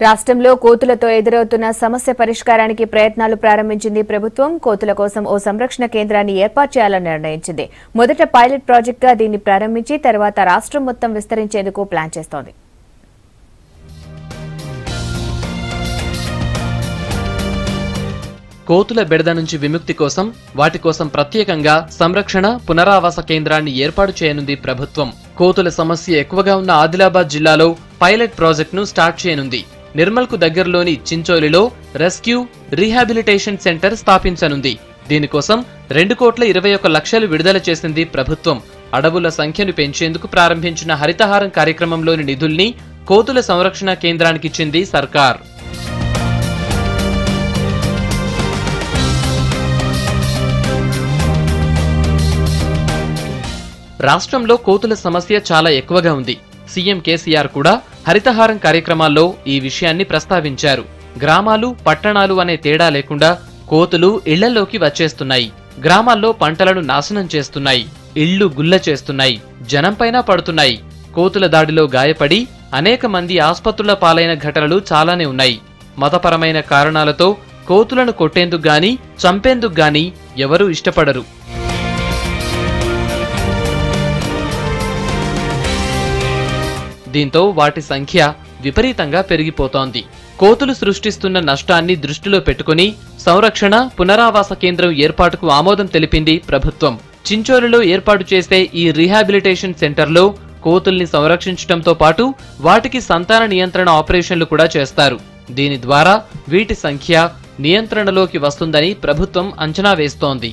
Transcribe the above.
రాష్ట్రంలో కోతులతో ఎదురవుతున్న సమస్య పరిష్కారానికి ప్రయత్నాలు ప్రారంభించింది ప్రభుత్వం. కోతుల కోసం ఓ సంరక్షణ కేంద్రాన్ని ఏర్పాటు చేయాలని నిర్ణయించింది. మొదట పైలట్ ప్రాజెక్టుగా దీన్ని ప్రారంభించి తర్వాత రాష్ట్రం మొత్తం విస్తరించేందుకు ప్లాన్ చేస్తోంది. కోతుల బెడద నుంచి విముక్తి కోసం వాటి కోసం ప్రత్యేకంగా సంరక్షణ పునరావాస కేంద్రాన్ని ఏర్పాటు చేయనుంది ప్రభుత్వం. కోతుల సమస్య ఎక్కువగా ఉన్న ఆదిలాబాద్ జిల్లాలో పైలట్ ప్రాజెక్టును స్టార్ట్ చేయనుంది. నిర్మల్కు దగ్గరలోని చించోలిలో రెస్క్యూ రీహాబిలిటేషన్ సెంటర్ స్థాపించనుంది. దీనికోసం 2,21,00,000 విడుదల చేసింది ప్రభుత్వం. అడవుల సంఖ్యను పెంచేందుకు ప్రారంభించిన హరితహారం కార్యక్రమంలోని నిధుల్ని కోతుల సంరక్షణ కేంద్రానికిచ్చింది సర్కార్. రాష్ట్రంలో కోతుల సమస్య చాలా ఎక్కువగా ఉంది. సీఎం కేసీఆర్ కూడా హరితహారం కార్యక్రమాల్లో ఈ విషయాన్ని ప్రస్తావించారు. గ్రామాలు పట్టణాలు అనే తేడా లేకుండా కోతులు ఇళ్లలోకి వచ్చేస్తున్నాయి. గ్రామాల్లో పంటలను నాశనం చేస్తున్నాయి. ఇళ్లు గుల్ల చేస్తున్నాయి. జనంపైన పడుతున్నాయి. కోతుల దాడిలో గాయపడి అనేక మంది ఆస్పత్రుల పాలైన ఘటనలు చాలానే ఉన్నాయి. మతపరమైన కారణాలతో కోతులను కొట్టేందుకు గాని చంపేందుకు గాని ఎవరూ ఇష్టపడరు. దీంతో వాటి సంఖ్య విపరీతంగా పెరిగిపోతోంది. కోతులు సృష్టిస్తున్న నష్టాన్ని దృష్టిలో పెట్టుకుని సంరక్షణ పునరావాస కేంద్రం ఏర్పాటుకు ఆమోదం తెలిపింది ప్రభుత్వం. చించోలిలో ఏర్పాటు చేసే ఈ రీహాబిలిటేషన్ సెంటర్లో కోతుల్ని సంరక్షించడంతో పాటు వాటికి సంతాన నియంత్రణ ఆపరేషన్లు కూడా చేస్తారు. దీని ద్వారా వీటి సంఖ్య నియంత్రణలోకి వస్తుందని ప్రభుత్వం అంచనా వేస్తోంది.